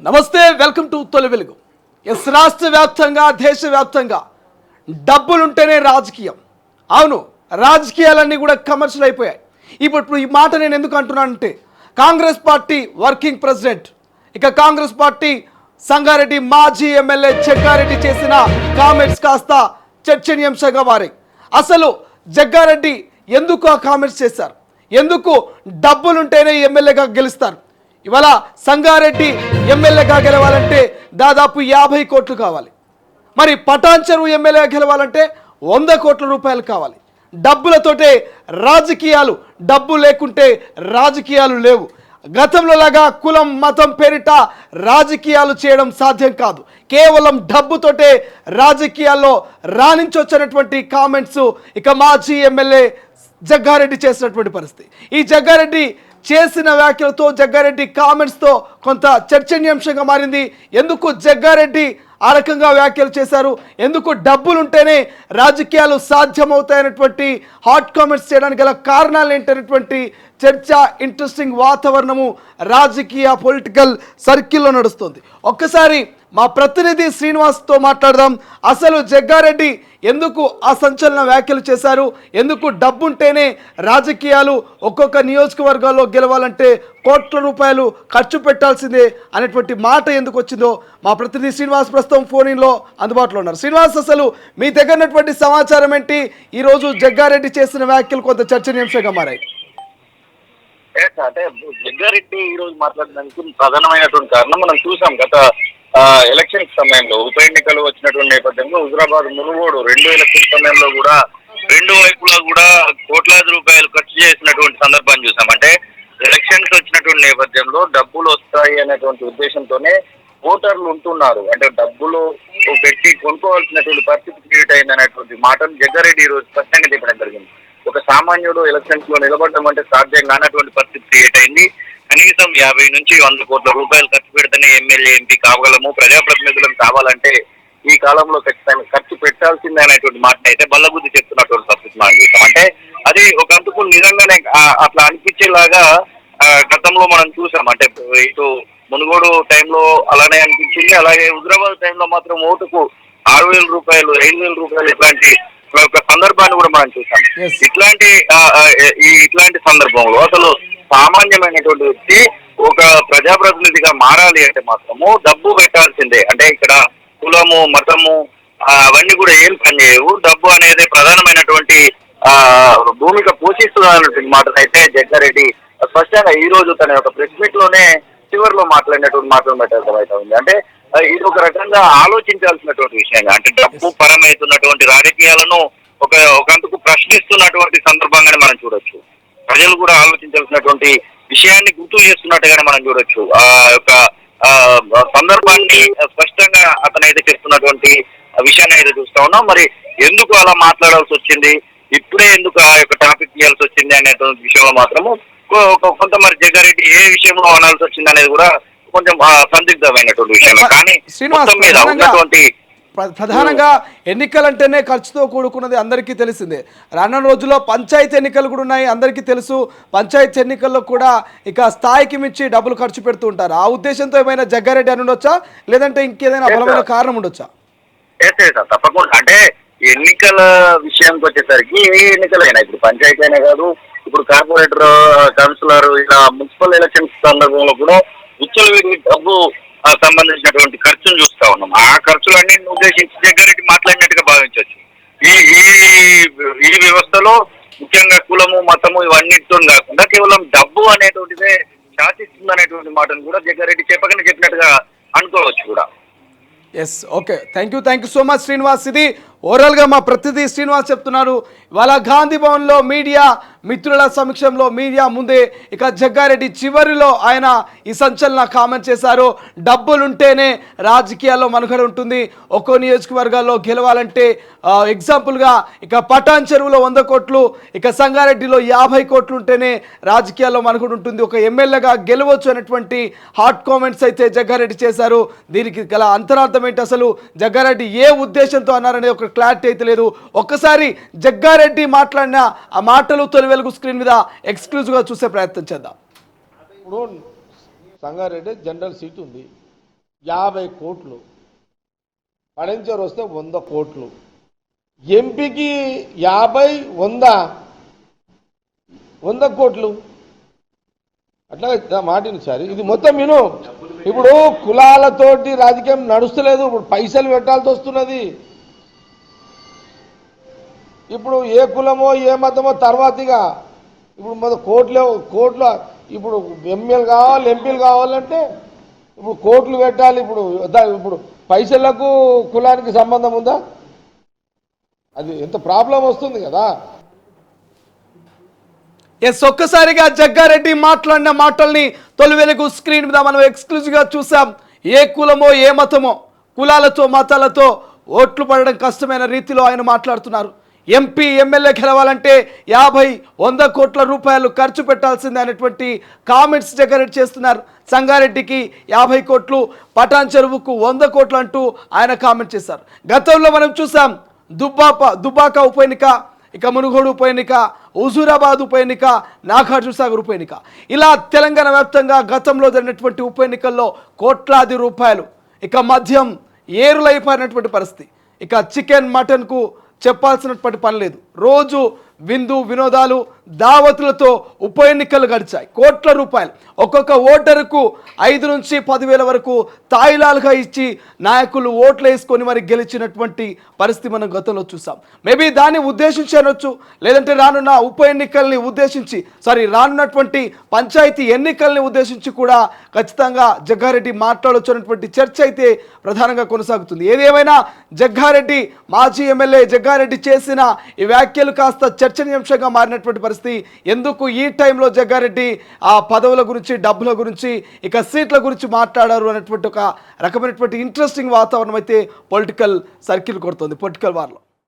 నమస్తే, welcome to తొలి వెలుగు. రాష్ట్ర వ్యాప్తంగా దేశవ్యాప్తంగా డబ్బులుంటేనే రాజకీయం. అవును, రాజకీయాలన్నీ కూడా కమర్షియల్ అయిపోయాయి. ఇప్పుడు ఈ మాట నేను ఎందుకు అంటున్నానంటే, Congress party working president, Congress party Sangareddy మాజీ ఎమ్మెల్యే జగ్గారెడ్డి చేసిన కామెంట్స్ కాస్త చర్చనీయాంశంగా మారాయి. అసలు జగ్గారెడ్డి ఎందుకు ఆ కామెంట్స్ చేశారు? ఎందుకు డబ్బులుంటేనే ఎమ్మెల్యేగా గెలుస్తారు? ఇవాళ సంగారెడ్డి ఎమ్మెల్యేగా గెలవాలంటే దాదాపు 50 కోట్లు కావాలి. మరి పటాన్ చెరువు ఎమ్మెల్యేగా గెలవాలంటే 100 కోట్ల రూపాయలు కావాలి. డబ్బులతోటే రాజకీయాలు, డబ్బు లేకుంటే రాజకీయాలు లేవు. గతంలో లాగా కులం మతం పేరిట రాజకీయాలు చేయడం సాధ్యం కాదు. కేవలం డబ్బుతోటే రాజకీయాల్లో రాణించొచ్చినటువంటి కామెంట్స్ మాజీ ఎమ్మెల్యే జగ్గారెడ్డి చేసినటువంటి పరిస్థితి. ఈ జగ్గారెడ్డి చేసిన వ్యాఖ్యలతో, జగ్గారెడ్డి కామెంట్స్తో కొంత చర్చనీయాంశంగా మారింది. ఎందుకు జగ్గారెడ్డి ఆ రకంగా వ్యాఖ్యలు చేశారు, ఎందుకు డబ్బులుంటేనే రాజకీయాలు సాధ్యమవుతాయనేటువంటి హాట్ కామెంట్స్ చేయడానికి గల కారణాలు ఏంటనేటువంటి చర్చ, ఇంట్రెస్టింగ్ వాతావరణము రాజకీయ పొలిటికల్ సర్కిల్లో నడుస్తుంది. ఒక్కసారి మా ప్రతినిధి శ్రీనివాస్తో మాట్లాడదాం. అసలు జగ్గారెడ్డి ఎందుకు ఆ సంచలన వ్యాఖ్యలు చేశారు, ఎందుకు డబ్బుంటేనే రాజకీయాలు, ఒక్కొక్క నియోజకవర్గాల్లో గెలవాలంటే కోట్ల రూపాయలు ఖర్చు పెట్టాల్సిందే అనేటువంటి మాట ఎందుకు వచ్చిందో మా ప్రతినిధి శ్రీనివాస్ ప్రస్తుతం ఫోన్ ఇన్లో అందుబాటులో ఉన్నారు. శ్రీనివాస్, అసలు మీ దగ్గర ఉన్నటువంటి సమాచారం ఏంటి? ఈరోజు జగ్గారెడ్డి చేసిన వ్యాఖ్యలు కొంత చర్చనీయాంశంగా మారాయి. అంటే జగ్గారెడ్డి ఈ రోజు మాట్లాడడానికి ప్రధానమైనటువంటి కారణం మనం చూసాం. గత ఎలక్షన్ సమయంలో, ఉప ఎన్నికలు వచ్చినటువంటి నేపథ్యంలో హుజురాబాద్, మునుగోడు 2 ఎలక్షన్ సమయంలో కూడా 2 వైపులా కూడా కోట్లాది రూపాయలు ఖర్చు చేసినటువంటి సందర్భాన్ని చూసాం. అంటే ఎలక్షన్స్ వచ్చినటువంటి నేపథ్యంలో డబ్బులు వస్తాయి అనేటువంటి ఉద్దేశంతోనే ఓటర్లు ఉంటున్నారు. అంటే డబ్బులు పెట్టి కొనుక్కోవాల్సినటువంటి పరిస్థితి క్రియేట్ అయింది అనేటువంటి మాటను జగ్గారెడ్డి ఈ రోజు స్పష్టంగా చెప్పడం జరిగింది. ఒక సామాన్యుడు ఎలక్షన్స్ లో నిలబడడం అంటే సాధ్యం కానటువంటి పరిస్థితి క్రియేట్ అయింది. కనీసం 50 నుంచి 100 కోట్ల రూపాయలు ఖర్చు పెడితేనే ఎమ్మెల్యే, ఎంపీ కావగలము, ప్రజాప్రతినిధులను కావాలంటే ఈ కాలంలో ఖచ్చితంగా ఖర్చు పెట్టాల్సిందే అనేటువంటి మాటను అయితే బల్లగుద్ది చెప్తున్నటువంటి పరిస్థితి మనం చూస్తాం. అంటే అది ఒక అంతకు నిజంగానే అట్లా అనిపించేలాగా గతంలో మనం చూసాం. అంటే ఇటు మునుగోడు టైంలో అలానే అనిపించింది. అలాగే హుజురాబాద్ టైంలో మాత్రం ఓటుకు 6,000 రూపాయలు, 5,000 రూపాయలు ఇట్లాంటి ఒక సందర్భాన్ని కూడా మనం చూసాం. ఇట్లాంటి సందర్భంలో అసలు సామాన్యమైనటువంటి వ్యక్తి ఒక ప్రజాప్రతినిధిగా మారాలి అంటే మాత్రము డబ్బు పెట్టాల్సిందే. అంటే ఇక్కడ కులము, మతము అవన్నీ కూడా ఏం పనిచేయవు. డబ్బు అనేది ప్రధానమైనటువంటి భూమిక పోషిస్తుంది అన్నటువంటి మాటను అయితే జగ్గారెడ్డి స్పష్టంగా ఈ రోజు తన యొక్క ప్రెస్ మీట్ లోనే చివరిలో మాట్లాడినటువంటి మాటలు పెట్టాల్సి ఉంది. అంటే ఇది ఒక రకంగా ఆలోచించాల్సినటువంటి విషయంగా, అంటే డబ్బు పరమవుతున్నటువంటి రాజకీయాలను ఒకందుకు ప్రశ్నిస్తున్నటువంటి సందర్భంగానే మనం చూడొచ్చు. ప్రజలు కూడా ఆలోచించాల్సినటువంటి విషయాన్ని గుర్తు చేస్తున్నట్టుగానే మనం చూడొచ్చు. ఆ యొక్క సందర్భాన్ని స్పష్టంగా అతనైతే చెప్తున్నటువంటి విషయాన్ని అయితే చూస్తా ఉన్నాం. మరి ఎందుకు అలా మాట్లాడాల్సి వచ్చింది, ఇప్పుడే ఎందుకు ఆ యొక్క టాపిక్ తీయాల్సి వచ్చింది అనేటువంటి విషయంలో మాత్రము కొంత మరి జగ్గారెడ్డి ఏ విషయంలో అనాల్సి వచ్చింది అనేది కూడా కొంచెం సందిగ్ధమైనటువంటి విషయం. కానీ మొత్తం మీద ఉన్నటువంటి ప్రధానంగా ఎన్నికలంటేనే ఖర్చుతో కూడుకున్నది అందరికీ తెలిసిందే. రానున్న రోజుల్లో పంచాయతీ ఎన్నికలు కూడా ఉన్నాయి, అందరికీ తెలుసు. పంచాయతీ ఎన్నికల్లో కూడా స్థాయికి మించి డబ్బులు ఖర్చు పెడుతూ ఉంటారు. ఆ ఉద్దేశంతో ఏమైనా జగ్గారెడ్డి అని ఉండొచ్చా, లేదంటే ఇంకేదైనా బలమైన కారణం ఉండొచ్చా? తప్పకుండా. అంటే ఎన్నికల విషయానికి వచ్చేసరికి ఏ ఎన్నికలైనా, ఇప్పుడు పంచాయతీ అయినా కాదు, ఇప్పుడు కార్పొరేటర్, కౌన్సిలర్, ఇలా మున్సిపల్ ఎలక్షన్స్ సందర్భంలో కూడా విచ్చలవిడి డబ్బు సంబంధించినటువంటి ఖర్చును చూస్తా ఉన్నాం. ఆ ఖర్చులన్నింటిని ఉద్దేశించి జగ్గారెడ్డి మాట్లాడినట్టుగా భావించవచ్చు. ఈ వ్యవస్థలో ముఖ్యంగా కులము, మతము ఇవన్నిటితో కాకుండా కేవలం డబ్బు అనేటువంటిదే శాసిస్తుంది అనేటువంటి మాటను కూడా జగ్గారెడ్డి చెప్పినట్టుగా అనుకోవచ్చు కూడా. Yes, okay, thank you so much Srinivas. ఇది ఓవరాల్గా మా ప్రతినిధి శ్రీనివాస్ చెప్తున్నారు. ఇవాళ గాంధీ భవన్లో మీడియా మిత్రుల సమక్షంలో మీడియా ముందే జగ్గారెడ్డి చివరిలో ఆయన ఈ సంచలన కామెంట్ చేశారు. డబ్బులుంటేనే రాజకీయాల్లో మనుగడ ఉంటుంది, ఒక్కో నియోజకవర్గాల్లో గెలవాలంటే ఎగ్జాంపుల్గా పటాన్ చెరువులో 100 కోట్లు, సంగారెడ్డిలో 50 కోట్లు ఉంటేనే రాజకీయాల్లో మనుగడ ఉంటుంది, ఒక ఎమ్మెల్యేగా గెలవచ్చు అనేటువంటి హాట్ కామెంట్స్ అయితే జగ్గారెడ్డి చేశారు. దీనికి గల అంతరార్థం ఏంటి, అసలు జగ్గారెడ్డి ఏ ఉద్దేశంతో అన్నారనేది ఒక క్లారిటీ అయితే లేదు. ఒక్కసారి జగ్గారెడ్డి మాట్లాడిన ఆ మాటలు తొలి వెలుగు స్క్రీన్ మీద ఎక్స్క్లూజివ్గా చూసే ప్రయత్నం చేద్దాం. ఇప్పుడు సంగారెడ్డి జనరల్ సీట్ ఉంది, 50 కోట్లు, పడంచర్ వస్తే 100 కోట్లు, ఎంపీకి 50, 100 కోట్లు. అట్లా మాటిని సార్, ఇది మొత్తం విను. ఇప్పుడు కులాలతోటి రాజకీయం నడుస్తలేదు, ఇప్పుడు పైసలు పెట్టాల్సి వస్తున్నది. ఇప్పుడు ఏ కులమో ఏ మతమో తర్వాతిగా ఇప్పుడు మొదటి కోట్లు ఇప్పుడు ఎమ్మెల్యేలు కావాలి, ఎంపీలు కావాలంటే ఇప్పుడు కోట్లు పెట్టాలి. ఇప్పుడు పైసలకు కులానికి సంబంధం ఉందా? అది ఎంత ప్రాబ్లం వస్తుంది కదా. ఎస్, ఒక్కసారిగా జగ్గారెడ్డి మాట్లాడిన మాటల్ని తొలి వెలుగు స్క్రీన్ మీద మనం ఎక్స్క్లూజివ్గా చూసాం. ఏ కులమో ఏ మతమో, కులాలతో మతాలతో ఓట్లు పడడం కష్టమైన రీతిలో ఆయన మాట్లాడుతున్నారు. ఎంపీ ఎమ్మెల్యే గెలవాలంటే 50, 100 కోట్ల రూపాయలు ఖర్చు పెట్టాల్సిందే అనేటువంటి కామెంట్స్ జగ్గారెడ్డి చేస్తున్నారు. సంగారెడ్డికి 50 కోట్లు, పటాన్ చెరువుకు 100 కోట్లు అంటూ ఆయన కామెంట్ చేశారు. గతంలో మనం చూసాం దుబ్బాక ఉప ఎన్నిక, ఇక మునుగోడు ఉప ఎన్నిక, హుజూరాబాద్ ఉప ఎన్నిక, నాగార్జునసాగర్ ఉప ఎన్నిక, ఇలా తెలంగాణ వ్యాప్తంగా గతంలో జరిగినటువంటి ఉప ఎన్నికల్లో కోట్లాది రూపాయలు ఇక మద్యం ఏరులైపోయినటువంటి పరిస్థితి. ఇక చికెన్ మటన్కు చెప్పాల్సినటువంటి పని లేదు. రోజు విందు వినోదాలు దావతులతో ఉప ఎన్నికలు గడిచాయి. కోట్ల రూపాయలు ఒక్కొక్క ఓటరుకు 5 నుంచి 10,000 వరకు తాయిలాలుగా ఇచ్చి నాయకులు ఓట్లు వేసుకొని మరి గెలిచినటువంటి పరిస్థితి మనం గతంలో చూసాం. మేబీ దాన్ని ఉద్దేశించి అనొచ్చు, లేదంటే రానున్న ఉప ఎన్నికల్ని ఉద్దేశించి రానున్నటువంటి పంచాయతీ ఎన్నికల్ని ఉద్దేశించి కూడా ఖచ్చితంగా జగ్గారెడ్డి మాట్లాడొచ్చు అనేటువంటి చర్చ అయితే ప్రధానంగా కొనసాగుతుంది. ఏదేమైనా జగ్గారెడ్డి, మాజీ ఎమ్మెల్యే జగ్గారెడ్డి చేసిన ఈ వ్యాఖ్యలు కాస్త చర్చనీయాంశంగా మారినటువంటి పరిస్థితి. ఎందుకు ఈ టైంలో జగ్గారెడ్డి ఆ పదవుల గురించి, డబ్బుల గురించి, ఇక సీట్ల గురించి మాట్లాడారు అనేటువంటి ఒక రకమైనటువంటి ఇంట్రెస్టింగ్ వాతావరణం అయితే పొలిటికల్ సర్కిల్ కొడుతుంది, పొలిటికల్ వార్లో.